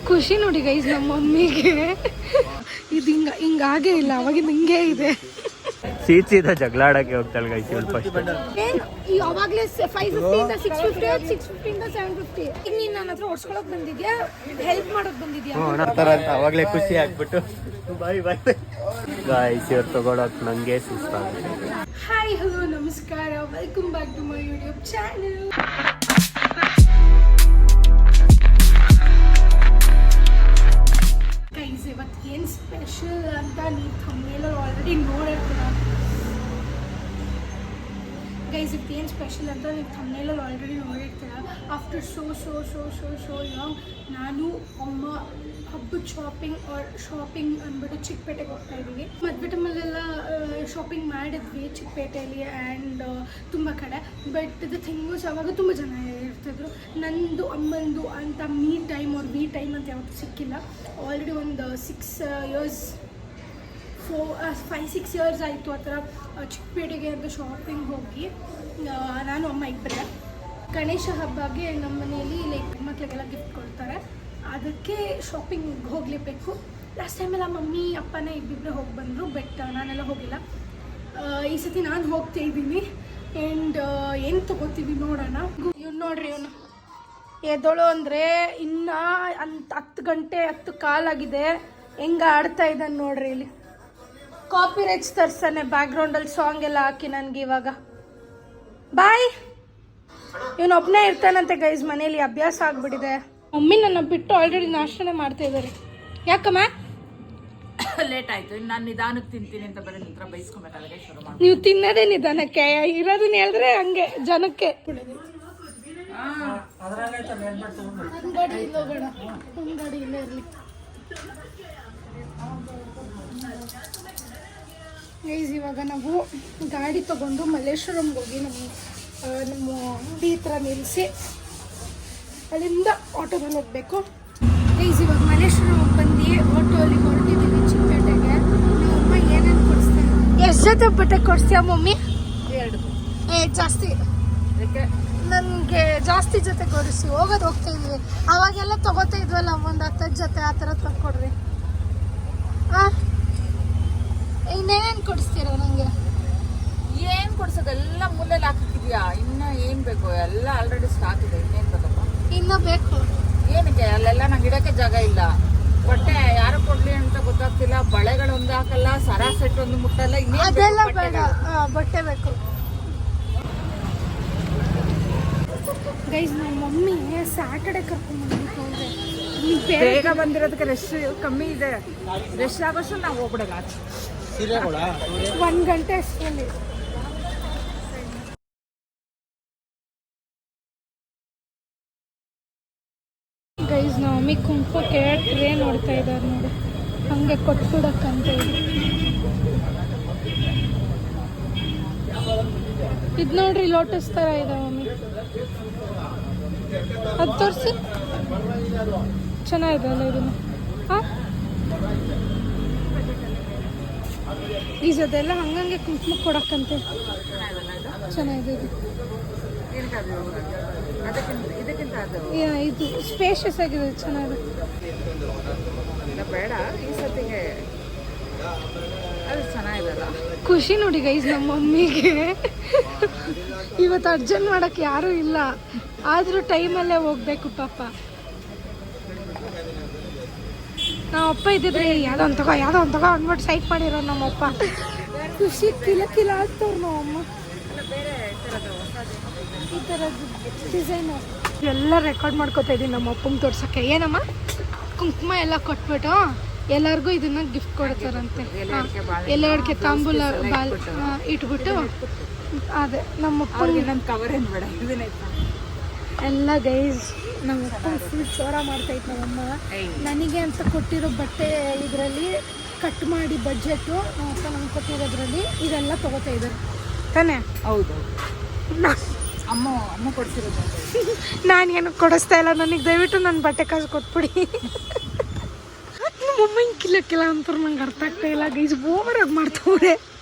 ಖುಷಿ ನೋಡಿ ಗೈಸ್ ನಮ್ಮ ಮಮ್ಮಿಗೆ ಇದು ಹಿಂಗಾಗೇ ಇಲ್ಲ ಅವಾಗಿಂದ ಹಿಂಗೇ ಇದೆ. ಸೀದಾ ಜಗಳ ಆಡಕ್ಕೆ ಹೋಗ್ತಾಳೆ ಗೈಸ್ ಇವಳು ಫಸ್ಟ್. ಯಾವಾಗಲೇ 550 650 650 750 ಈಗ ನೀನು ನನ್ನ ಹತ್ರ ಓಡಿಸ್ಕೊಳಕ್ ಬಂದಿದ್ಯಾ, ಹೆಲ್ಪ್ ಮಾಡೋಕ್ ಬಂದಿದ್ಯಾ ಅವಾಗಲೇ ಖುಷಿ ಆಗ್ಬಿಟ್ಟು ಬಾಯ್ ಬಾಯ್ ಗೈಸ್ ಇವ್ರು ತಗೊಳಕ್ ನಂಗೆ ಸುಸ್ತಾಗಿದೆ. ಹಾಯ್ ಹಲೋ ನಮಸ್ಕಾರ, welcome back to my YouTube channel. Guys ಇವತ್ತು ಏನು ಸ್ಪೆಷಲ್ ಅಂತ ನೀವು ಥಂಬ್ನೇಲ್ ಆಲ್ರೆಡಿ ನೋಡಿರ್ತೀರ. ಗೈಸ್ ಇವತ್ತು ಏನು ಸ್ಪೆಷಲ್ ಅಂತ ನೀವು ಥಂಬ್ನೇಲಲ್ಲಿ ಆಲ್ರೆಡಿ ನೋಡಿರ್ತೀರ. ಆಫ್ಟರ್ ಶೋ ಲಾಂಗ್ ನಾನು ಅಮ್ಮ ಹಬ್ಬದ ಶಾಪಿಂಗ್ ಅಂದ್ಬಿಟ್ಟು ಚಿಕ್ಕಪೇಟೆಗೆ ಹೋಗ್ತಾ ಇದ್ದೀವಿ. ಮದುವೆ ಟೈಮಲ್ಲೆಲ್ಲ ಶಾಪಿಂಗ್ ಮಾಡಿದ್ವಿ ಚಿಕ್ಕಪೇಟೆಯಲ್ಲಿ ಆ್ಯಂಡ್ ತುಂಬ ಕಡೆ. ಬಟ್ ದ ಥಿಂಗ್ ವಾಸ್ ಅವಾಗ ತುಂಬ ಜನ ಇರ್ತಿದ್ರು. ನಂದು ಅಮ್ಮಂದು ಅಂತ ಮೀ ಟೈಮ್ ಅವ್ರ ವಿ ಟೈಮ್ ಅಂತ ಯಾವತ್ತೂ ಸಿಕ್ಕಿಲ್ಲ. ಆಲ್ರೆಡಿ ಒಂದು 5-6 ಇಯರ್ಸ್ ಆಯಿತು ಆ ಥರ ಚಿಕ್ಕಪೇಟೆಗೆ ಅಂತ ಶಾಪಿಂಗ್ ಹೋಗಿ ನಾನು ಅಮ್ಮ ಇಬ್ಬರೇ. ಗಣೇಶ ಹಬ್ಬಗೆ ನಮ್ಮ ಮನೆಯಲ್ಲಿ ಲೈಕ್ ಮಕ್ಕಳಿಗೆಲ್ಲ ಗಿಫ್ಟ್ ಕೊಡ್ತಾರೆ, ಅದಕ್ಕೆ ಶಾಪಿಂಗ್ ಹೋಗಲೇಬೇಕು. ಲಾಸ್ಟ್ ಟೈಮೆಲ್ಲ ಮಮ್ಮಿ ಅಪ್ಪನೇ ಇಬ್ಬಿಬ್ಬರೇ ಹೋಗಿ ಬಂದರು, ಬಟ್ ನಾನೆಲ್ಲ ಹೋಗಿಲ್ಲ. ಈ ಸತಿ ನಾನು ಹೋಗ್ತಾ ಇದ್ದೀನಿ ಆ್ಯಂಡ್ ಏನು ತೊಗೋತೀವಿ ನೋಡೋಣ. ಇವ್ನು ನೋಡ್ರಿ, ಇವನು ಎದೋಳು ಅಂದರೆ ಇನ್ನು 10 ಗಂಟೆ 10 ಕಾಲಾಗಿದೆ. ಹೆಂಗೆ ಆಡ್ತಾ ಇದ್ದಾನೆ ನೋಡ್ರಿ. ಇಲ್ಲಿ ಕಾಪಿ ರೈಟ್ಸ್ ತರ್ಸಾನೆ ಬ್ಯಾಕ್ಗ್ರೌಂಡಲ್ಲಿ ಸಾಂಗ್ ಎಲ್ಲ ಹಾಕಿ ನನಗೆ. ಇವಾಗ ಬಾಯ್ ಇವನೊಬ್ಬನೇ ಇರ್ತಾನಂತೆ ಗೈಸ್, ಮನೇಲಿ ಅಭ್ಯಾಸ ಆಗ್ಬಿಟ್ಟಿದೆ. ಮಮ್ಮಿ ನನ್ನ ಬಿಟ್ಟು ಆಲ್ರೆಡಿ ನಾಷ್ಟನೇ ಮಾಡ್ತಾ ಇದ್ದಾರೆ. ಯಾಕಮ್ಮ ಲೇಟ್ ಆಯ್ತು, ನಾನು ನಿಧಾನಕ್ಕೆ ತಿಂತೀನಿ ಅಂತ ಬರೀ ನಂತರ ಬೈಸ್ಕೊಬೇಕಾದ್ರೆ ಶುರು ಮಾಡಿ. ನೀವು ತಿನ್ನೋದೇ ನಿಧಾನಕ್ಕೆ, ಇರೋದನ್ನ ಹೇಳಿದ್ರೆ ಹಂಗೆ ಜನಕ್ಕೆ. ಗಾಡಿ ಇಲ್ಲ ಬೇಡ, ಒಂದು ಗಾಡಿ ಇಲ್ಲೇ ಇರಲಿ. ಗೈಸ್ ಇವಾಗ ನಾವು ಗಾಡಿ ತೊಗೊಂಡು ಮಲ್ಲೇಶ್ವರಂಗೆ ಹೋಗಿ ನಮ್ಮ ಅಂಗಡಿ ಹತ್ರ ನಿಲ್ಲಿಸಿ ಅಲ್ಲಿಂದ ಆಟೋದಲ್ಲಿ ಹೋಗಬೇಕು. ಗೈಸ್ ಇವಾಗ ಮಲ್ಲೇಶ್ವರಂಗೆ ಬಂದು ಆಟೋಲ್ಲಿ ಹೊರಟಿದ್ದೀವಿ ಚಿಕ್ಕಪೇಟೆಗೆ. ನಮ್ಮಮ್ಮ ಏನೇನು ಕೊಡಿಸ್ತಾರೆ? ಎಷ್ಟು ಜೊತೆ ಬಟ್ಟೆ ಕೊಡಿಸ್ತೀಯ ಮಮ್ಮಿ? 2. ಜಾಸ್ತಿ ನನಗೆ ಜಾಸ್ತಿ ಜೊತೆ ಕೊಡಿಸಿ ಹೋಗ್ತಾ ಇದ್ವಿ. ಅವಾಗೆಲ್ಲ ತೊಗೋತಾ ಇದ್ವಲ್ಲ ಒಂದು 10 ಜೊತೆ ಆ ಥರ ತಂದ್ಕೊಡ್ರಿ. ಹಾಂ ಇನ್ನೇನೇನು ಕೊಡಿಸ್ತೀರ ನನಗೆ? ಏನು ಕೊಡ್ಸೋದು ಎಲ್ಲ ಮೂಲೆಯಲ್ಲಿ ಹಾಕಿದ್ಯಾ, ಇನ್ನು ಏನು ಬೇಕು ಎಲ್ಲ ಆಲ್ರೆಡಿ ಸ್ಟಾಕ್ ಇದೆ. ಇನ್ನೇನು ಬೇಕಪ್ಪ? ಇನ್ನೂ ಬೇಕು. ಏನಕ್ಕೆ ಅಲ್ಲೆಲ್ಲ ನಂಗೆ ಇಡೋಕ್ಕೆ ಜಾಗ ಇಲ್ಲ. ಬಟ್ಟೆ ಯಾರು ಕೊಡ್ಲಿ ಅಂತ ಗೊತ್ತಾಗ್ತಿಲ್ಲ. ಬಳೆಗಳು ಒಂದು ಹಾಕಲ್ಲ, ಸರ ಸೆಟ್ ಒಂದು ಮುಟ್ಟಲ್ಲ. ಅದೆಲ್ಲ ಬೇಡ, ಬಟ್ಟೆ ಬೇಕು. ಗೈಸ್ ನಮ್ಮ ಮಮ್ಮಿ ಸ್ಯಾಟರ್ಡೆ ಕರ್ಕೊಂಡ್ಬಂದಿತ್ತು. ಬೇಗ ಬಂದಿರೋದಕ್ಕೆ ರಶ್ ಕಮ್ಮಿ ಇದೆ. ರಶ್ ಆಗೋಷ್ಟು ನಾವು ಹೋಗ್ಬಿಡೋಣ. 1 ಗಂಟೆ ಅಷ್ಟರಲ್ಲಿ. ಗೈಸ್ ನಮ್ಮ ಮಮ್ಮಿ ಕುಂಕುಮಕ್ಕೆ ಟ್ರೇ ನೋಡ್ತಾ ಇದ್ದಾರೆ ನೋಡಿ, ಹಂಗೆ ಕೊಟ್ಬಿಡಕ್ಕಂತ ಇದೆ. ಇದು ನೋಡ್ರಿ ಲೋಟಸ್ ಥರ ಇದೆ ಮಮ್ಮಿ, ಅದು ತೋರಿಸಿ. ಚೆನ್ನಾಗಿದೆ ಅಲ್ಲ ಇದನ್ನು? ಹಾಂ ಈ ಜೊತೆಲ್ಲ ಹಂಗಂಗೆ ಕುಂಕುಮ ಕೊಡಕ್ಕಂತೆ ಚೆನ್ನಾಗಿದೆ ಇದು. ಇದು ಸ್ಪೇಷಿಯಸ್ ಆಗಿದೆ, ಚೆನ್ನಾಗಿದೆ. ಬೇಡ ಈ ಸತಿಗೆ ಅದು ಚೆನ್ನಾಗಿದಲ್ಲ. ಖುಷಿ ನೋಡಿ ಗೈಸ್ ನಮ್ಮ ಮಮ್ಮಿಗೆ ಇವತ್ತು ಅರ್ಜೆಂಟ್ ಮಾಡೋಕ್ಕೆ ಯಾರೂ ಇಲ್ಲ, ಆದರೂ ಟೈಮಲ್ಲೇ ಹೋಗ್ಬೇಕು ಪಾಪ. ನಾವಪ್ಪ ಇದ್ದಿದ್ರೆ ಯಾವುದೋ ಒಂದು ತಗೋ ಅಂದ್ಬಿಟ್ಟು ಸೈಟ್ ಮಾಡಿರೋ ನಮ್ಮಪ್ಪ. ಖುಷಿ ಕಿಲ ಆಗ್ತವ್ರು ನಮ್ಮಮ್ಮ. ಈ ಥರದ್ದು ಡಿಸೈನು ಎಲ್ಲ ರೆಕಾರ್ಡ್ ಮಾಡ್ಕೋತಾ ಇದ್ದೀನಿ ನಮ್ಮ ಅಪ್ಪಂಗೆ ತೋರ್ಸೋಕ್ಕೆ. ಏನಮ್ಮ ಕುಂಕುಮ ಎಲ್ಲ ಕೊಟ್ಬಿಟ್ಟು ಎಲ್ಲರಿಗೂ ಇದನ್ನ ಗಿಫ್ಟ್ ಕೊಡ್ತಾರಂತೆ. ಎಲ್ಲರಿಗೆ ತಾಂಬೂಲ ಬಾಲ್ ಇಟ್ಬಿಟ್ಟು ಅದೇ ನಮ್ಮಪ್ಪನಿಗೆ ನನ್ನ ಕವರ್ ಏನು ಬೇಡ ಎಲ್ಲ ಗೈಸ್. ನಮ್ಮಪ್ಪ ಫುಲ್ ಚೋರ ಮಾಡ್ತಾಯಿತ್ತು ನಮ್ಮಮ್ಮ. ನನಗೆ ಅಂತ ಕೊಟ್ಟಿರೋ ಬಟ್ಟೆ ಇದರಲ್ಲಿ ಕಟ್ ಮಾಡಿ ಬಡ್ಜೆಟು ನಮ್ಮಪ್ಪ ನಮ್ಗೆ ಕೊಟ್ಟಿರೋದ್ರಲ್ಲಿ ಇದೆಲ್ಲ ತೊಗೋತಾ ಇದ್ದಾರೆ ತಾನೇ? ಹೌದು, ಅಮ್ಮ ಕೊಡ್ಸಿರೋದು. ನಾನು ಏನು ಕೊಡಿಸ್ತಾ ಇಲ್ಲ, ನನಗೆ ದಯವಿಟ್ಟು ನನ್ನ ಬಟ್ಟೆ ಕಾಸು ಕೊಟ್ಬಿಡಿ. ನಮ್ಮಮ್ಮ ಕಿಲ್ಲ ಅಂತಾರೆ, ನಂಗೆ ಅರ್ಥ ಆಗ್ತಾ ಇಲ್ಲ ಗೈಸ್. ಓವರಾಗಿ ಮಾಡ್ತವ್ರೆ,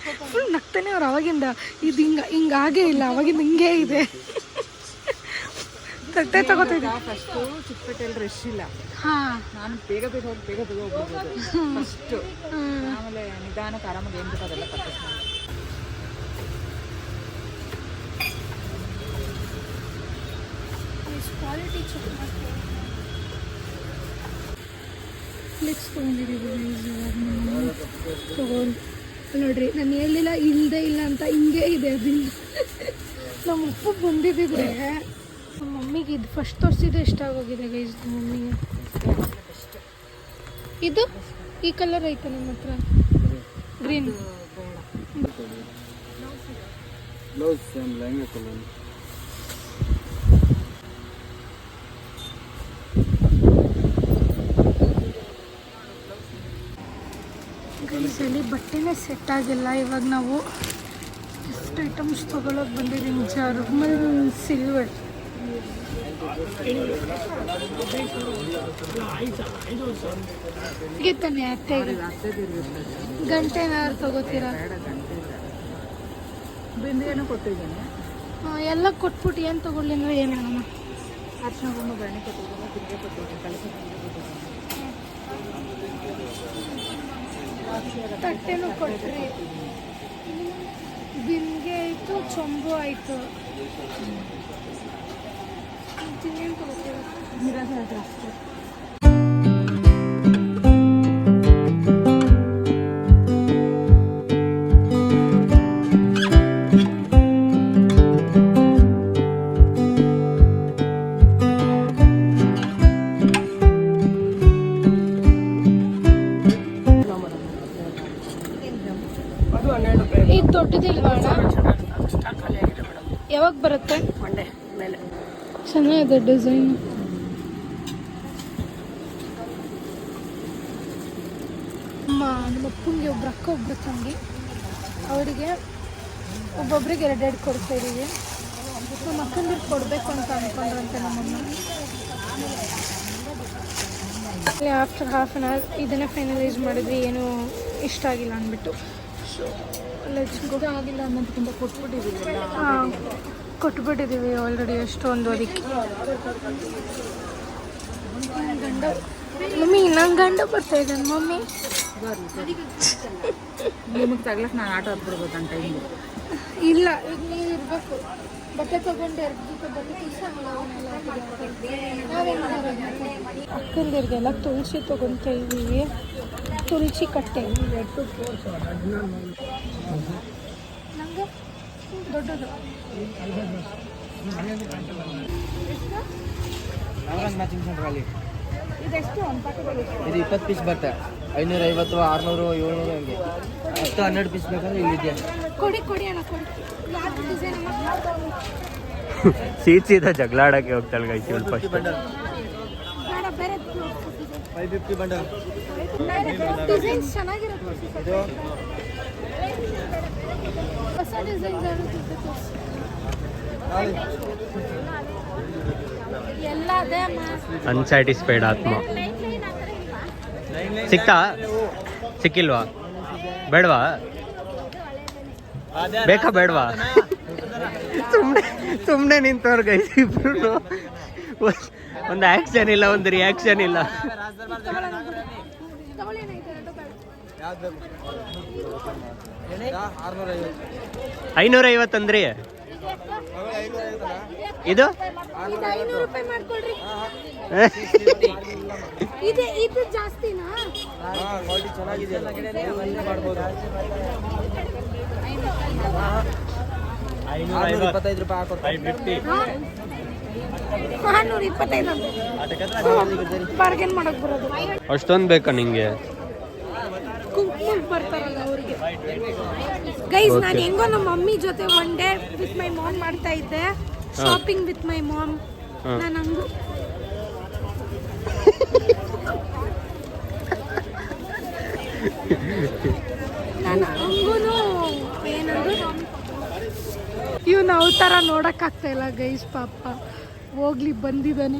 ಫುಲ್ ನಗ್ತಾನೆ ಅವ್ರು ಅವಾಗಿಂದ. ಇದು ಹಿಂಗಾಗೇ ಇಲ್ಲ, ಅವಾಗಿಂದ ಹಿಂಗೇ ಇದೆ. ತಟ್ಟೆ ತಗೋತಿದ್ದೆ ಫಸ್ಟು ಚಿಕ್ಕಪೇಟೆಯಲ್ಲಿ ರಶ್ ಇಲ್ಲ, ಹಾಂ ನಾನು ಬೇಗ ಹೋಗ್ಬೋದು ಫಸ್ಟು. ಆಮೇಲೆ ನಿಧಾನಕ್ಕೆ ಆರಾಮಾಗಿ ಏನು ಬೇಕು ಅದೆಲ್ಲ ಪರ್ಚೇಸ್ ಮಾಡಿ. ಕ್ವಾಲಿಟಿ ಚೆಕ್ ಮಾಡ್ತೀನಿ. ಫ್ಲಿಕ್ಸ್ ತೊಗೊಂಡಿದ್ದೀವಿ ತಗೊಂಡು ನೋಡ್ರಿ, ನಾನು ಹೇಳಿಲ್ಲ ಇಲ್ಲದೆ ಇಲ್ಲ ಅಂತ, ಹಿಂಗೆ ಇದೆ ಅದಿಂದ. ನಮ್ಮ ಉಪ್ಪು ಬಂದಿದ್ದಿದ್ರೆ ನಮ್ಮ ಮಮ್ಮಿಗೆ ಇದು ಫಸ್ಟ್ ತೋರಿಸಿದ್ರೆ ಇಷ್ಟ ಆಗೋಗಿದೆ ಗೈಸ್ ಮಮ್ಮಿಗೆ. ಇದು ಈ ಕಲರ್ ಐತೆ ನಿಮ್ಮ ಹತ್ರ ಗ್ರೀನ್. ಗೈಸಲ್ಲಿ ಬಟ್ಟೆನೇ ಸೆಟ್ ಆಗಿಲ್ಲ. ಇವಾಗ ನಾವು ಎಷ್ಟು ಐಟಮ್ಸ್ ತೊಗೊಳೋಕೆ ಬಂದಿದ್ದೀನಿ. ಜರ್ಮನ್ ಸಿಲ್ವರ್ ಹೀಗೆ ತಾನೆ ಅತ್ತೆಗೆ ಗಂಟೆ ಏನಾದ್ರು ತಗೋತೀರಾ? ಬಿಂದಿಗೆನೂ ಕೊಟ್ಟಿದ್ದೇನೆ. ಎಲ್ಲ ಕೊಟ್ಬಿಟ್ಟು ಏನು ತೊಗೊಳ್ಳಿ ಅಂದರೆ ಏನು ಮಾಡೋಣ? ಅರ್ಶಿನ ಕುಂಕುಮ ಬೆಣ್ಣೆ ಕೊಟ್ಟಿದ್ದೇನೆ, ಬಿಂದಿಗೆ ಕೊಟ್ಟಿದ್ದೇನೆ, ಕಳಿಸಿ ತಟ್ಟೆನೂ ಕೊಟ್ರಿ, ಬಿಂದಿಗೆ ಆಯಿತು, ಚೊಂಬು ಆಯಿತು. ಇನ್ನೇನು ತಗೋತೀರಾ? ಅಷ್ಟೇ. ಇದು ದೊಡ್ಡದಿಲ್ವಾ ಅಣ್ಣ? ಯಾವಾಗ ಬರುತ್ತೆ? ಮಂಡೆ ಮೇಲೆ ಚೆನ್ನಾಗಿದೆ ಡಿಸೈನ್. ನಮ್ಮ ಅಪ್ಪಂಗೆ ಒಬ್ರು ಅಕ್ಕ ಒಬ್ರು ತಂಗಿ, ಅವರಿಗೆ ಒಬ್ಬೊಬ್ರಿಗೆ ಎರಡೆರಡು ಕೊಡ್ತಾ ಇದ್ದೀವಿ. ನಮ್ಮ ಅಕ್ಕಂದಿರು ಕೊಡಬೇಕು ಅಂತ ಅಂದ್ಕೊಂಡ್ರಂತೆ ನಮ್ಮಮ್ಮ. ಆಫ್ಟರ್ ಹಾಫ್ ಆನ್ ಅವರ್ ಇದನ್ನೇ ಫೈನಲೈಸ್ ಮಾಡಿದ್ವಿ, ಏನೂ ಇಷ್ಟ ಆಗಿಲ್ಲ ಅಂದ್ಬಿಟ್ಟು. ಆಗಿಲ್ಲ ಅನ್ನೋದಕ್ಕಿಂತ ಕೊಟ್ಬಿಟ್ಟಿದ್ದೀವಿ. ಹಾಂ, ಕೊಟ್ಬಿಟ್ಟಿದ್ದೀವಿ ಆಲ್ರೆಡಿ ಎಷ್ಟೊಂದು. ಅದಕ್ಕೆ ಗಂಡ ಮಮ್ಮಿ ನಂಗೆ ಗಂಡ ಬರ್ತಾ ಇದ್ದಾನೆ ಮಮ್ಮಿ. ನಿಮಗೆ ತಗ್ಲಕ್ಕೆ ನಾನು ಆಟೋ ಹತ್ಬಿಡ್ಬೋದು ಅಂತ ಟೈಮು. ಇಲ್ಲ, ಈಗ ನೀವು ಇರಬೇಕು. ಬಟ್ಟೆ ತೊಗೊಂಡು 2 ದಿವಸ ಬಟ್ಟೆ ಅಕ್ಕಂದಿರಿಗೆಲ್ಲ ತುಳಸಿ ತೊಗೊತಾ ಇದ್ದೀವಿ. ತುಳಸಿ ಕಟ್ಟೆ ನಂಗೆ ದೊಡ್ಡದು. ಇದೆಷ್ಟು? ಇದು 20 ಪೀಸ್ ಬರುತ್ತೆ, 550, 600, 700 ಹಂಗೆ. 10-12 ಪೀಸ್ ಬೇಕಂದ್ರೆ ಇಲ್ಲಿದೆ. ಕೊಡಿ ಕೊಡಿ ಅಣ್ಣ ಕೊಡಿ. ಯಾವ್ದು ಡಿಸೈನ್ ಸೀದಾ ಜಗಳಾಡಕ್ಕೆ ಹೋಗ್ತಾಳೆ ಗೈಸ್ ಇವಳು ಫಸ್ಟ್. ಬೇಡ, ಬೇರೆ 550 ಬಂಡಲ್. ಡಿಸೈನ್ಸ್ ಚೆನ್ನಾಗಿರುತ್ತೆ. ಹೊಸ ಡಿಸೈನ್ಸ್ ಎಲ್ಲ ಅದೇ ಅಮ್ಮ. ಅನ್ಸ್ಯಾಟಿಸ್ಫೈಡ್ ಆತ್ಮ. ಸಿಕ್ತಾ? ಸಿಕ್ಕಿಲ್ವಾ? ಬೇಡವಾ? ಬೇಕಾ ಬೇಡವಾ? ಸುಮ್ಮನೆ ನಿಂತವ್ರು ಗೈಸ್ ಇಬ್ರು. ಒಂದು ಆಕ್ಷನ್ ಇಲ್ಲ, ಒಂದು ರಿಯಾಕ್ಷನ್ ಇಲ್ಲ. 550 ಅಂದ್ರಿ? ಇದು 500 ರೂಪಾಯಿ ಮಾಡ್ಕೊಳ್ರಿ. ಇದು ಜಾಸ್ತಿನಾ? ಚೆನ್ನಾಗಿದೆ. 525 ರೂಪಾಯಿ ಹಾಕೋದು. 425 ಬಾರ್ಗೇನ್ ಮಾಡಕ್ ಬರೋದು. ಅಷ್ಟೊಂದು ಬೇಕಾ ನಿಂಗೆ? ಕುಂಕುಮ ಬರ್ತಾರಲ್ಲ ಅವ್ರಿಗೆ. ಗೈಸ್, ನಾನು ಹೆಂಗೋ ನಮ್ಮ ಮಮ್ಮಿ ಜೊತೆ one day with my mom ಮಾಡ್ತಾ ಇದ್ದೆ, ಶಾಪಿಂಗ್ ವಿತ್ ಮೈ ಮಾಮ್. ನಾನು ಹಂಗು ಏನಂದ್ರು ಇವ್ನು ಅವತಾರ ನೋಡಕ್ಕಾಗ್ತಾ ಇಲ್ಲ ಗೈಸ್. ಪಾಪ ಹೋಗ್ಲಿ ಬಂದಿದ್ದಾನೆ.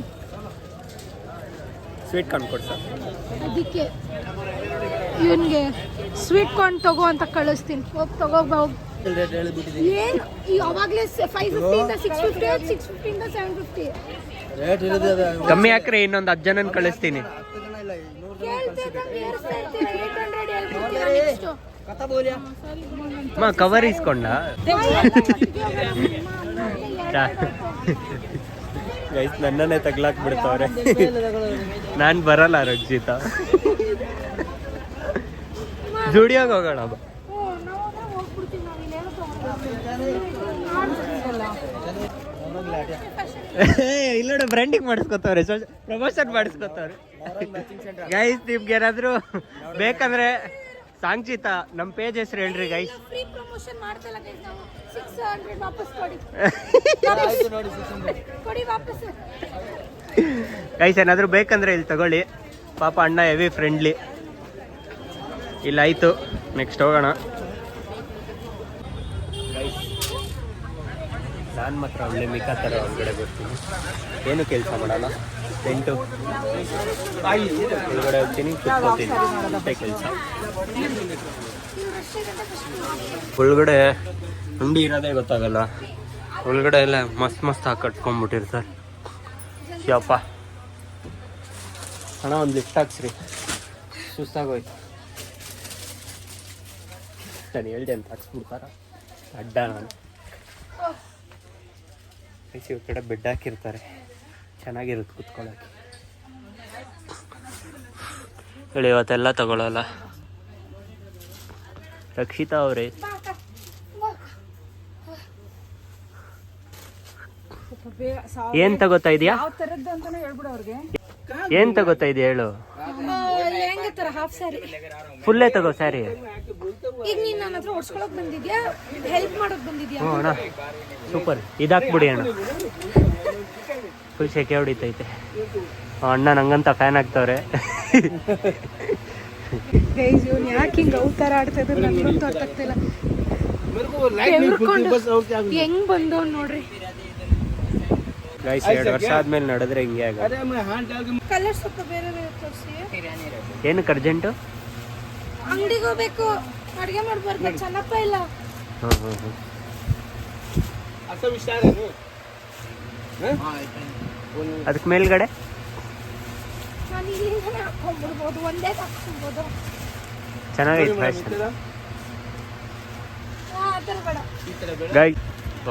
ಸ್ವೀಟ್ ಕಾರ್ನ್ ಕೊಡ್ಸ. ಅದಕ್ಕೆ ಇವನ್ಗೆ ಸ್ವೀಟ್ ಕಾರ್ನ್ ತಗೋ ಅಂತ ಕಳಿಸ್ತೀನಿ. ಹೋಗಿ ತಗೋಬಾ. ಏನು ಅವಾಗಲೇ 550 ಇಂದ 650, 650 ಇಂದ 750. ರೇಟ್ ಇರೋದೇ ಅದು. ಕಮ್ಮಿ ಹಾಕ್ರೆ ಇನ್ನೊಂದು 10 ಜನನ ಕಳಿಸ್ತೀನಿ. 10 ಜನ ಇಲ್ಲ, 100 ಜನ ಕೇಳ್ತಿದ್ದ ಏರ್ಸ್ತಾ ಇರ್ತೀರಾ, 800 ಹೇಳ್ಬಿಡ್ತೀರಾ next. ಕಥಾ ಬೋಲ್ಯಾ ಅಮ್ಮ ಕವರ್ ಇಸ್ಕೊಂಡ ಗೈಸ್ ನನ್ನನ್ನೇ ತಗ್ಲಾಕ್ ಬಿಡ್ತಾವ್ರೆ. ನಾನ್ ಬರಲ್ಲ ರಂಜಿತ. ಜುಡಿಯೋಗ ಹೋಗೋಣ ಬಾ. ಇಲ್ಲ ಬ್ರ್ಯಾಂಡಿಂಗ್ ಮಾಡಿಸ್ಕೊತವ್ರೆ, ಪ್ರಮೋಷನ್ ಮಾಡಿಸ್ಕೊತವ್ರೆ. ಗೈಸ್ ನಿಮ್ಗೆ ಏನಾದ್ರು ಬೇಕಂದ್ರೆ ಸಾಂಚಿತ ನಮ್ಮ ಪೇಜ್ ಹೆಸರು ಹೇಳ್ರಿ ಗೈಸ್. ಫ್ರೀ ಪ್ರಮೋಷನ್ ಮಾಡ್ತಲ್ಲ ಗೈಸ್, ನಾವು 600 ವಾಪಸ್ ಕೊಡಿ. ಆಯ್ತು ನೋಡಿ 600 ಕೊಡಿ ವಾಪಸ್. ಗೈಸ್ ಏನಾದ್ರು ಬೇಕಂದ್ರೆ ಇಲ್ಲಿ ತಗೊಳ್ಳಿ. ಪಾಪ ಅಣ್ಣ ಹೆವಿ ಫ್ರೆಂಡ್ಲಿ. ಇಲ್ಲ ಆಯ್ತು, ನೆಕ್ಸ್ಟ್ ಹೋಗೋಣ. ಗೈಸ್ ನಾನು ಮಾತ್ರ ಒಳ್ಳೆ ಮಿಕ್ಕ ಥರ ಹೊರಗಡೆ ಬರ್ತೀನಿ. ಏನು ಕೆಲಸ ಮಾಡಲ್ಲ, ಟೆಂಟು ಒಳಗಡೆ ಹೋಗ್ತೀನಿ, ಕುತ್ಕೋತೀನಿ, ಅಷ್ಟೇ ಕೆಲಸ. ಒಳಗಡೆ ಅಂಗಡಿ ಇರೋದೇ ಗೊತ್ತಾಗಲ್ಲ. ಒಳಗಡೆ ಎಲ್ಲ ಮಸ್ತ್ ಮಸ್ತ್ ಹಾಕಿ ಕಟ್ಕೊಂಡ್ಬಿಟ್ಟಿರ್ತಾರೆ. ಯಪ್ಪ ಅಣ್ಣ ಒಂದು ಲಿಫ್ಟ್ ಹಾಕ್ಸ್ರಿ, ಸುಸ್ತಾಗೋಯ್ತು. ನಾನು ಹೇಳ್ದೆ ಅಂತ ಹಾಕ್ಸ್ಬಿಡ್ತಾರ ಅಡ್ಡ. ನಾನು ಈ ಕಡೆ ಬೆಡ್ ಹಾಕಿರ್ತಾರೆ, ಚೆನ್ನಾಗಿರುತ್ತೆ ಕುತ್ಕೊಳ್ಳೋಕೆ. ಹೇಳಿ ಇವತ್ತೆಲ್ಲ ತಗೊಳ್ಳಲ್ಲ. ರಕ್ಷಿತಾ ಅವರೇ ಏನ್ ತಗೋತಾ ಇದೀಯಾ? ಏನ್ ತಗೋತಾ ಇದೀಯ ಹೇಳು. ಹೆಂಗೆ ತರ ಹಾಫ್ ಸ್ಯಾರಿ ಫುಲ್ಲೇ ತಗೋ ಸ್ಯಾರಿ. ಈಗ ನೀನ್ ನನ್ನ ಹತ್ರ ಓಡಿಸ್ಕೊಳಕ್ ಬಂದಿದ್ಯಾ, ಹೆಲ್ಪ್ ಮಾಡೋಕ್ ಬಂದಿದ್ಯಾ? ಹ್ಞೂ ಅಣ್ಣ ಸೂಪರ್. ಇದಾಕ್ಬಿಡಿ ಅಣ್ಣ, ಫುಲ್ ಶೆಕೆ ಹೊಡಿತೈತೆ. ಅಣ್ಣ ನಂಗಂತ ಫ್ಯಾನ್ ಆಗ್ತವ್ರೆ. ಗೈಸ್ ಇವ್ನು ಯಾಕೆ ಹಿಂಗೆ ಅವತಾರ ಆಡ್ತಾ ಇದ್ರು ನನಗಂತೂ ಅರ್ಥ ಆಗ್ತಿಲ್ಲ. ಹೆಂಗ್ ಬಂದವ್ ನೋಡ್ರಿ. ಗೈಸ್ 2 ವರ್ಷ ಆದ್ಮೇಲೆ ನಡೆದ್ರೆ ಹಿಂಗೆ ಆಗ. ಕಲರ್ ಸ್ವಲ್ಪ ಬೇರೆ ಬೇರೆ ತೋರಿಸಿ. ಏನಕ್ಕೆ ಅರ್ಜೆಂಟು? ಅಂಗಡಿಗೆ ಹೋಗ್ಬೇಕು, ಅಡುಗೆ ಮಾಡ್ಬಾರ್ದು, ಚೆನ್ನಪ್ಪ ಇಲ್ಲ. ಹಾಂ ಹಾಂ ಹಾಂ ಅದಕ್ಕೆ ಮೇಲ್ಗಡೆ ನಾನು ಇಲ್ಲಿಂದನೇ ಹಾಕೊಂಡ್ಬಿಡ್ಬೋದು, ಒಂದೇ ಹಾಕ್ಸ್ಕೊಬೋದು. ಚೆನ್ನಾಗೈತೆ ಫ್ಯಾಷನ್. ಆ ಥರ ಬೇಡ. ಗೈಸ್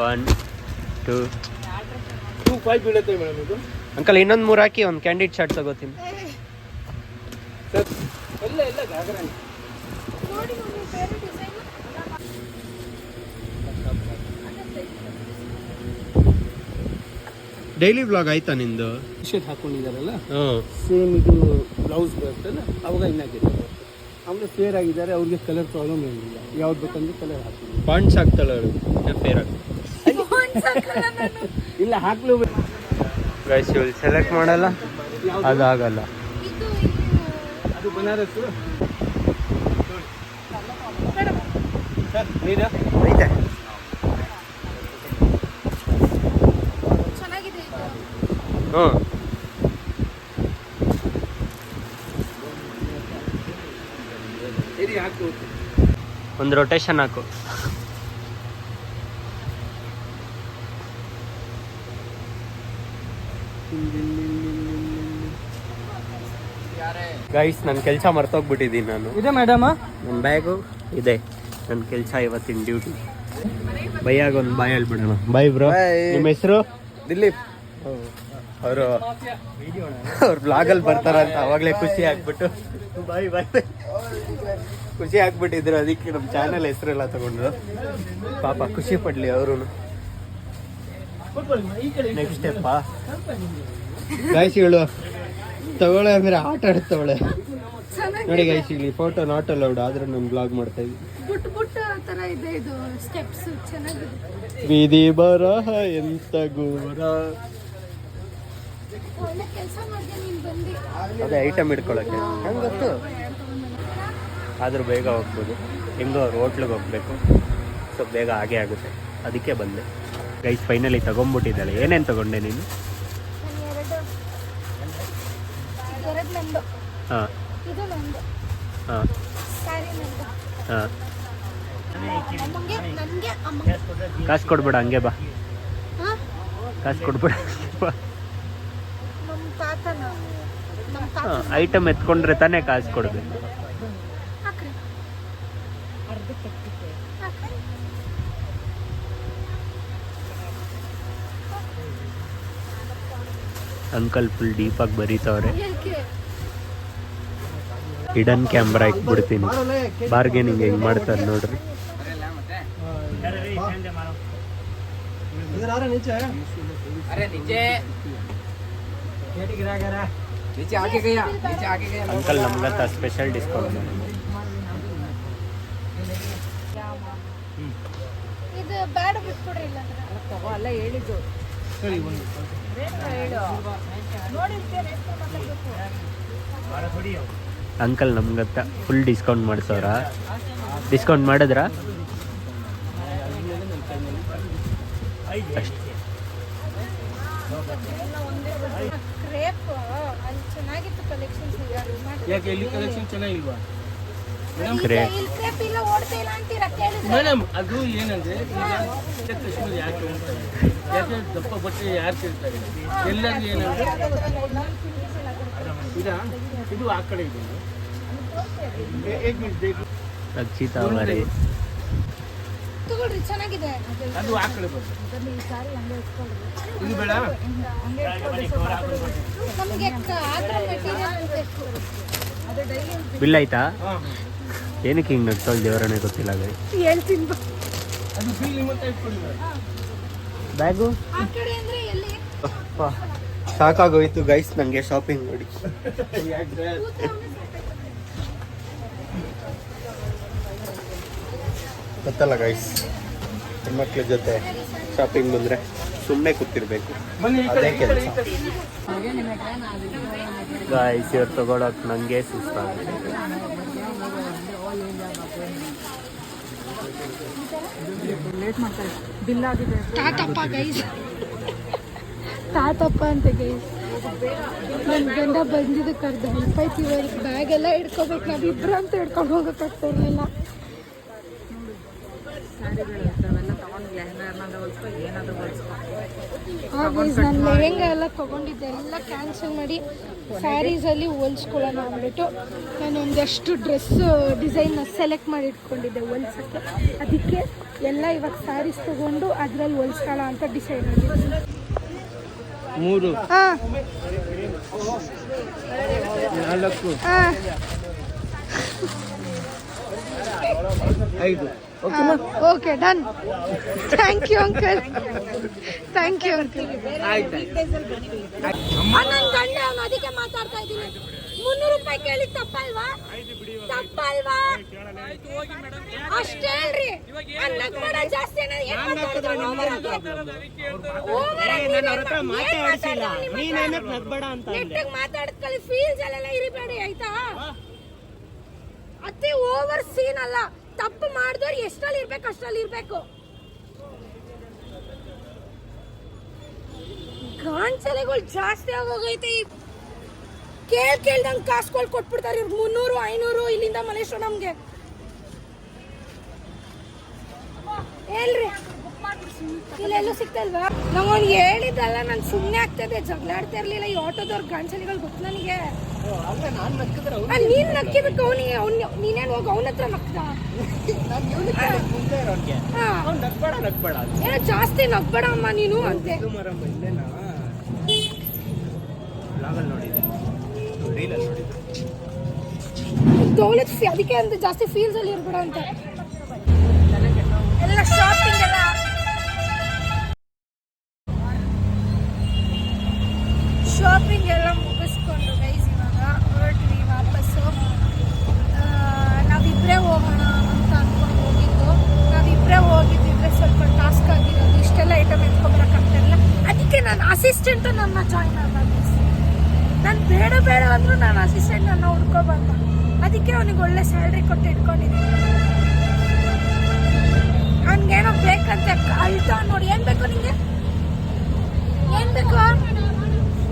1 2 ಅಂಕಲ್ ಇನ್ನೊಂದು 3 ಹಾಕಿ ಒಂದು ಕ್ಯಾಂಡಿಡ್ ಶಾರ್ಟ್ ತಗೋತೀನಿ. ನೋಡಿ ಮಮ್ಮಿ ಬೇರೆ ಡಿಸೈನ್. ಡೈಲಿ ವ್ಲಾಗ್ ಆಯ್ತಾ ನಿಂದು? ಶರ್ಟ್ ಹಾಕೊಂಡಿದ್ದಾರಲ್ಲ ಹ್ಞೂ ಸೇಮ್ ಇದು ಬ್ಲೌಸ್ ಬರುತ್ತಲ್ಲ ಅವಾಗ ಇನ್ನಾಗಿದೆ. ಆಮೇಲೆ ಫೇರ್ ಆಗಿದ್ದಾರೆ, ಅವ್ರಿಗೆ ಕಲರ್ ಪ್ರಾಬ್ಲಮ್ ಏನಿಲ್ಲ, ಯಾವ್ದು ಬೇಕಂದ್ರೆ ಕಲರ್ ಹಾಕ್ತೀವಿ. ಪಾಯಿಂಟ್ಸ್ ಆಗ್ತಾಳೆ ಅವಳು ಫೇರ್ ಆಗಿ. ಇಲ್ಲ ಹಾಕ್ಲು ಗೈಸ್ ಇವಳು ಸೆಲೆಕ್ಟ್ ಮಾಡಲ್ಲ, ಅದಾಗಲ್ಲ. ಇದು ಅದು ಬನಾರಸ್ ಐತೆ ಚೆನ್ನಾಗಿದೆ ಇದು. ಹ್ಞೂ ಇದು ಹಾಕು. ಒಂದು ರೊಟೇಷನ್ ಹಾಕು. ಗೈಸ್ ನನ್ನ ಕೆಲಸ ಮರ್ತೋಗ್ಬಿಟ್ಟಿದ್ದೀನಿ ನಾನು. ಇದೆ ಮೇಡಮ್, ನನ್ನ ಬ್ಯಾಗು ಇದೆ. ನನ್ನ ಕೆಲಸ ಇವತ್ತಿನ ಡ್ಯೂಟಿ. ಬೈಯಾಗ ಒಂದು ಬಾಯ್ ಹೇಳ್ಬಿಡೋಣ. Bye bro. ನಿಮ್ಮ ಹೆಸರು? ದಿಲೀಪ್. ಅವರು ಅವ್ರ ಬ್ಲಾಗಲ್ಲಿ ಬರ್ತಾರಂತ ಅವಾಗಲೇ ಖುಷಿ ಆಗ್ಬಿಟ್ಟು ಬಾಯ್ ಬಾಯ್ ಖುಷಿ ಆಗ್ಬಿಟ್ಟಿದ್ರು. ಅದಕ್ಕೆ ನಮ್ಮ ಚಾನಲ್ ಹೆಸರೆಲ್ಲ ತಗೊಂಡ್ರು. ಪಾಪ ಖುಷಿ ಪಡ್ಲಿ ಅವರು. ನೆಕ್ಸ್ಟ್ ಸ್ಟೆಪ್ಪಾ ಗೈಸ್ ಹೇಳು ತಗೊಳ್ಳೆ ಅಂದ್ರೆ ಆಟ ಆಡ್ತವಳೆ ನೋಡಿ ಗೈಸ್. ಇಲ್ಲಿ ಫೋಟೋ ನಾಟ್ ಅಲೌಡ್ ಆದ್ರೆ ನಾನು ಬ್ಲಾಗ್ ಮಾಡ್ತಾ ಇದ್ವಿ. ಬುಟ್ ಬುಟ್ ತರ ಇದೆ ಇದು ಸ್ಟೆಪ್ಸ್, ಚೆನ್ನಾಗಿದೆ. ಬೀದಿ ಬರಹ ಎಂತ ಗೋರ. ಒಳ್ಳೆ ಕೆಲಸ ಮಾಡಿದೆ ನೀನು ಬಂದು. ಅದೇ ಐಟಮ್ ಇಟ್ಕೊಳಕ್ಕೆ ನಂಗೆ ಗೊತ್ತು, ಆದ್ರೂ ಬೇಗ ಹೋಗ್ಬೋದು. ಹೆಂಗೋ ಅವ್ರು ಹೋಟ್ಲಿಗೆ ಹೋಗ್ಬೇಕು, ಸೊ ಬೇಗ ಹಾಗೆ ಆಗುತ್ತೆ, ಅದಕ್ಕೆ ಬಂದೆ. ಗೈಸ್ ಫೈನಲಿ ತಗೊಂಡ್ಬಿಟ್ಟಿದ್ದಾಳೆ. ಏನೇನು ತಗೊಂಡೆ ನೀನು? ಎರಡು ನಂದು, ಹಾಂ ಇದು ನಂದು, ಹಾಂ ಸ್ಯಾರಿ ನಂದು. ಹಾಂ ಅಮ್ಮಂಗೆ ನನಗೆ ಅಮ್ಮಂಗೆ. ಕಾಸು ಕೊಡ್ಬೇಡ, ಹಂಗೆ ಬಾ. ಹಾಂ ಕಾಸು ಕೊಡ್ಬೇಡ ಬಾ. ಐಟಮ್ ಎತ್ಕೊಂಡ್ರೆ ತಾನೇ ಕಾಸು ಕೊಡಬೇಕು. ಹಾಕ್ರಿ ಹಾಕ್ರಿ. ಅಂಕಲ್ ಫುಲ್ ಡೀಪಾಗಿ ಬರೀತವ್ರೆ. ಯಾಕೆ ಹಿಡನ್ ಕ್ಯಾಮ್ರಾ ಇಟ್ಬಿಡ್ತೀನಿ, ಬಾರ್ಗೇನಿಂಗ್ ಹೆಂಗ್ ಮಾಡ್ತಾರೆ ನೋಡ್ರಿ. ಅಂಕಲ್ ನಮ್ಗಂತ ಸ್ಪೆಷಲ್ ಡಿಸ್ಕೌಂಟ್. ಇದು ಬೇಡ ಬಿಟ್ಕೊಡ್ರಿ ಇಲ್ಲಾಂದ್ರೆ. ತಗೋ ಅಲ್ಲ ಹೇಳಿದ್ದು ರೇಟ್ ಹೇಳು ನೋಡಿರ್ತೀರ ಎಷ್ಟು ಮಾತಾಡ್ಬೇಕು. ಅಂಕಲ್ ನಮ್ಗಂತ ಫುಲ್ ಡಿಸ್ಕೌಂಟ್ ಮಾಡ್ಸವ್ರ? ಡಿಸ್ಕೌಂಟ್ ಮಾಡಿದ್ರಾ? ಅಷ್ಟೇ. ಕ್ರೇಪ್ ಅಲ್ಲಿ ಚೆನ್ನಾಗಿತ್ತು ಕಲೆಕ್ಷನ್ಸ್. ಯಾಕೆ ಇಲ್ಲಿ ಕಲೆಕ್ಷನ್ ಚೆನ್ನಾಗಿಲ್ವಾ ಕ್ರೇಪ್ ಇಲ್ಲಿ ಕ್ರೇಪ್ ಇಲ್ಲ ಓಡ್ತಾ ಇಲ್ಲ ಅಂತೀರಾ ಕೇಳಿದ್ರೆ. ಮೇಡಮ್? ಅದು ಏನಂದ್ರೆ ಈಗ ಕಾಶ್ಮೀರ ಯಾಕೆ ಹೋಗ್ತಾರೆ, ಯಾಕೆ ದಪ್ಪ ಬಟ್ಟೆ ಯಾರು ಕೇಳ್ತಾರೆ ಎಲ್ಲರಿಗೂ ಏನಂದ್ರೆ ಇದು ಆ ಕಡೆ ಇದೆ. ರಕ್ಷಿತಾ ಅವರೇ ತಗೊಳ್ರಿ ಚೆನ್ನಾಗಿದೆ. ಅದು ಆ ಕಡೆ ಬರ್ತದೆ. ಇದು ಬೇಡ. ನಮಗೆ ಆದ್ರ ಮೆಟೀರಿಯಲ್ ಬಿಲ್ ಆಯ್ತಾ? ಏನಕ್ಕೆ ಹಿಂಗೆ ನಡ್ಸೋಳು ದೇವರನೇ ಗೊತ್ತಿಲ್ಲ. ಹೇಳ್ತೀನಿ ಬಾ. ಅದು ಬಿಲ್ ನಿಮ್ಮ ಹತ್ರ ಇಟ್ಕೊಳ್ಳಿ ಮೇಡಮ್. ಬ್ಯಾಗು ಆ ಕಡೆ ಅಂದ್ರೆ ಎಲ್ಲಿ ಸಾಕಾಗೋಯ್ತು ಗೈಸ್ ನನಗೆ ಶಾಪಿಂಗ್ ನೋಡಿ. ಗೊತ್ತಲ್ಲ ಗೈಸ್, ಹೆಣ್ಮಕ್ಳ ಜೊತೆ ಶಾಪಿಂಗ್ ಬಂದರೆ ಸುಮ್ಮನೆ ಕೂತಿರ್ಬೇಕು, ಅದೇ ಕೆಲಸ. ಗೈಸ್ ಇವ್ರು ತಗೊಳಕ್ ನನಗೆ ಸುಸ್ತಾಗುತ್ತೆ. ಲೇಟ್ ಮಾಡ್ತಾರೆ ಬಿಲ್ ಆಗಿದೆ. ತಾತಪ್ಪ ಗೈಸ್, ತಾತಪ್ಪ ಅಂತ ಗೈಸ್. ನನ್ನ ಗಂಡ ಬಂದಿದ್ದು ಕರೆದು ಹೆಲ್ಪ್ ಆಯ್ತು. ಇವಾಗ ಬ್ಯಾಗ್ ಎಲ್ಲ ಹಿಡ್ಕೋಬೇಕು, ನಾವಿಬ್ರು ಅಂತ ಹಿಡ್ಕೊಂಡು ಹೋಗೋಕ್ಕಾಗ್ತಾ ಇರಲಿಲ್ಲ. ಸ್ಯಾರಿಗಳು ಇರ್ತಾವೆಲ್ಲ ತಗೊಂಡು ಲೆಹಂಗಾನಾದ್ರೂ ಹೊಲ್ಸ್ಕೊ ಏನಾದರೂ ಹೊಲ್ಸ್ಕೊ. ಗೈಸ್ ನಾನು ಲೆಹಂಗಾ ಎಲ್ಲ ತೊಗೊಂಡಿದ್ದೆ, ಎಲ್ಲ ಕ್ಯಾನ್ಸಲ್ ಮಾಡಿ ಸ್ಯಾರೀಸಲ್ಲಿ ಹೊಲ್ಸ್ಕೊಳ್ಳೋಣ ಅಂದ್ಬಿಟ್ಟು ನಾನು ಒಂದಷ್ಟು ಡ್ರೆಸ್ ಡಿಸೈನ್ನ ಸೆಲೆಕ್ಟ್ ಮಾಡಿ ಇಟ್ಕೊಂಡಿದ್ದೆ ಹೊಲ್ಸೋಕ್ಕೆ. ಅದಕ್ಕೆ ಎಲ್ಲ ಇವಾಗ ಸ್ಯಾರೀಸ್ ತೊಗೊಂಡು ಅದರಲ್ಲಿ ಹೊಲ್ಸ್ಕೊಳ್ಳೋ ಅಂತ ಡಿಸೈಡ್ ಮಾಡಿದ್ದೀನಿ. 3 ಹಾಂ 4 ಹಾಂ 5 okay done. Thank you uncle, thank you uncle. ಆಯ್ತು. ನನ್ನ ಗಂಡ ಅವನು, ಅದಕ್ಕೆ ಮಾತಾಡ್ತಾ ಇದ್ದೀನಿ. 300 ರೂಪಾಯಿ ಕೇಳಿ ತಪ್ಪಲ್ವಾ? ತಪ್ಪಲ್ವಾ? ಅಷ್ಟೇ ಹೇಳ್ರಿ. ಅನ್ನಕ್ ಮಾಡ ಜಾಸ್ತಿ ಮಾತಾಡ್ಕೊಳ್ಳಿ. ಫೀಲ್ಸ್ ಅಲ್ಲೆಲ್ಲ ಇರಿಬೇಡಿ ಆಯ್ತಾ? ಅತಿ ಓವರ್ ಸೀನ್ ಅಲ್ಲ. ತಪ್ಪು ಮಾಡಿದವ್ರು ಎಷ್ಟಲ್ಲಿ ಇರ್ಬೇಕು ಅಷ್ಟಲ್ಲಿ ಇರ್ಬೇಕು. ಗಾಂಚಲೆಗಳು ಜಾಸ್ತಿ ಆಗೋಗೈತೆ. ಕೇಳ್ದಂಗೆ ಕಾಸುಗಳು ಕೊಟ್ಬಿಡ್ತಾರೆ ಇವ್ರು. 300 500 ಇಲ್ಲಿಂದ ಮಲೇಶ್ವರ ನಮ್ಗೆ ಹೇಳ್ರಿ. ಇಲ್ಲೆಲ್ಲೂ ಸಿಗ್ತಲ್ವಾ? ನಂಗೊಂದು ಹೇಳಿದ್ದಲ್ಲ, ನಾನು ಸುಮ್ಮನೆ ಆಗ್ತದೆ, ಜಗಳಾಡ್ತಾ ಇರ್ಲಿಲ್ಲ. ಈ ಆಟೋದವ್ರ ಗಾಂಚಲಿಗಳು ಗೊತ್ತು ನನಗೆ. ನೀನ್ ನಕ್ಕಿದಕ್ಕೆ ಅವನಿಗೆ ನೀನೇನು ಹೋಗಿ ಅವನ ಹತ್ರ ನಕ್ದ. ಏನೋ ಜಾಸ್ತಿ ನಗ್ಬೇಡ ಅಮ್ಮ ನೀನು ಅಂತೆ. ಅದಕ್ಕೆ ಅಂತ ಜಾಸ್ತಿ ಫೀಲ್ಸ್ ಅಲ್ಲಿ ಇರ್ಬೇಡ ಅಂತ. ಎಲ್ಲ ಶಾಪಿಂಗ್ ಎಲ್ಲ ಮುಗಿಸ್ಕೊಂಡು ಗೈಸ್ ಇವಾಗ ಹೊರಟ್ವಿ ವಾಪಸ್ಸು. ನಾವಿಬ್ಬರೇ ಹೋಗೋಣ ಅಂತ ಅಂದ್ಕೊಂಡು ಹೋಗಿದ್ದು. ನಾವಿಬ್ಬರೇ ಹೋಗಿದ್ದಿದ್ರೆ ಸ್ವಲ್ಪ ಟಾಸ್ಕ್ ಆಗಿರೋದು, ಇಷ್ಟೆಲ್ಲ ಐಟಮ್ ಎತ್ಕೊಬರಕ್ಕಾಗ್ತಿರಲಿಲ್ಲ. ಅದಕ್ಕೆ ನಾನು ಅಸಿಸ್ಟೆಂಟು ನನ್ನ ಜಾಯ್ನ್ ಆಗೋದು. ನಾನು ಬೇಡ ಅಂದರೂ ನಾನು ಅಸಿಸ್ಟೆಂಟ್ ನನ್ನ ಹುಡ್ಕೊಬಂದ. ಅದಕ್ಕೆ ಅವನಿಗೆ ಒಳ್ಳೆ ಸ್ಯಾಲ್ರಿ ಕೊಟ್ಟು ಇಟ್ಕೊಂಡಿದ್ದೀನಿ. ಅವನಿಗೇನೋ ಬೇಕಂತೆ ಅಳ್ತ ನೋಡಿ. ಏನು ಬೇಕು ನಿಂಗೆ? ಏನು ಬೇಕು?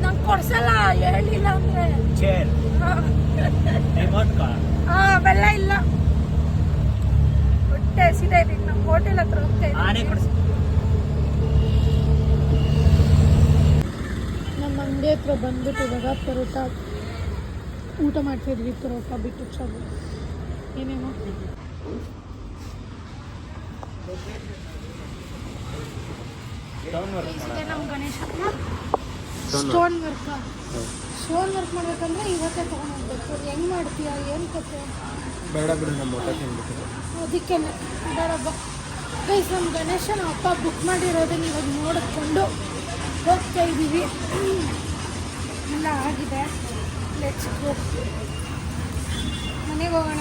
ನಂಗೆ ಕೊಡ್ಸಲ್ಲ ಹೇಳಿಲ್ಲ ಅಂದರೆ. ಅವೆಲ್ಲ ಇಲ್ಲ. ಹೊಟ್ಟೆ ಹಸಿದೆ ಇದೀಗ. ನಮ್ಮ ಹೋಟೆಲ್ ಹತ್ರ ಹೋಗ್ತಾ ಇದ್ದೀವಿ. ನಮ್ಮ ಅಂಗಡಿ ಹತ್ರ ಬಂದ್ಬಿಟ್ಟು ಇವಾಗ ಪರೋಟ ಊಟ ಮಾಡ್ತಿದ್ವಿ ಪರೋಟ ಬಿಟ್ಟು ಚಗು ಏನೇನೋ. ಇದೆ ನಮ್ಮ Ganesha stone work. Stone work ಮಾಡ್ಬೇಕಂದ್ರೆ ಇವತ್ತೇ ತೊಗೊಂಡೋಗ್ಬೇಕು. ಹೆಂಗೆ ಮಾಡ್ತೀಯ, ಏನು ಕತೆ? ಬೇಡ ಬಿಡು, ನಮ್ಮ ಊಟ ತಿನ್ಬಿಟ್ಟು ಅದಕ್ಕೆ ಬೇಡಬ್ಬ ಗೈಸ್. ನಮ್ಮ ಗಣೇಶನ ಅಪ್ಪ ಬುಕ್ ಮಾಡಿರೋದನ್ನ ಇವಾಗ ನೋಡಿಕೊಂಡು ಹೋಗ್ತಾ ಇದ್ದೀವಿ. ಎಲ್ಲ ಆಗಿದೆ. ಲೆಟ್ಸ್ ಗೋ, ಮನೆಗೆ ಹೋಗೋಣ.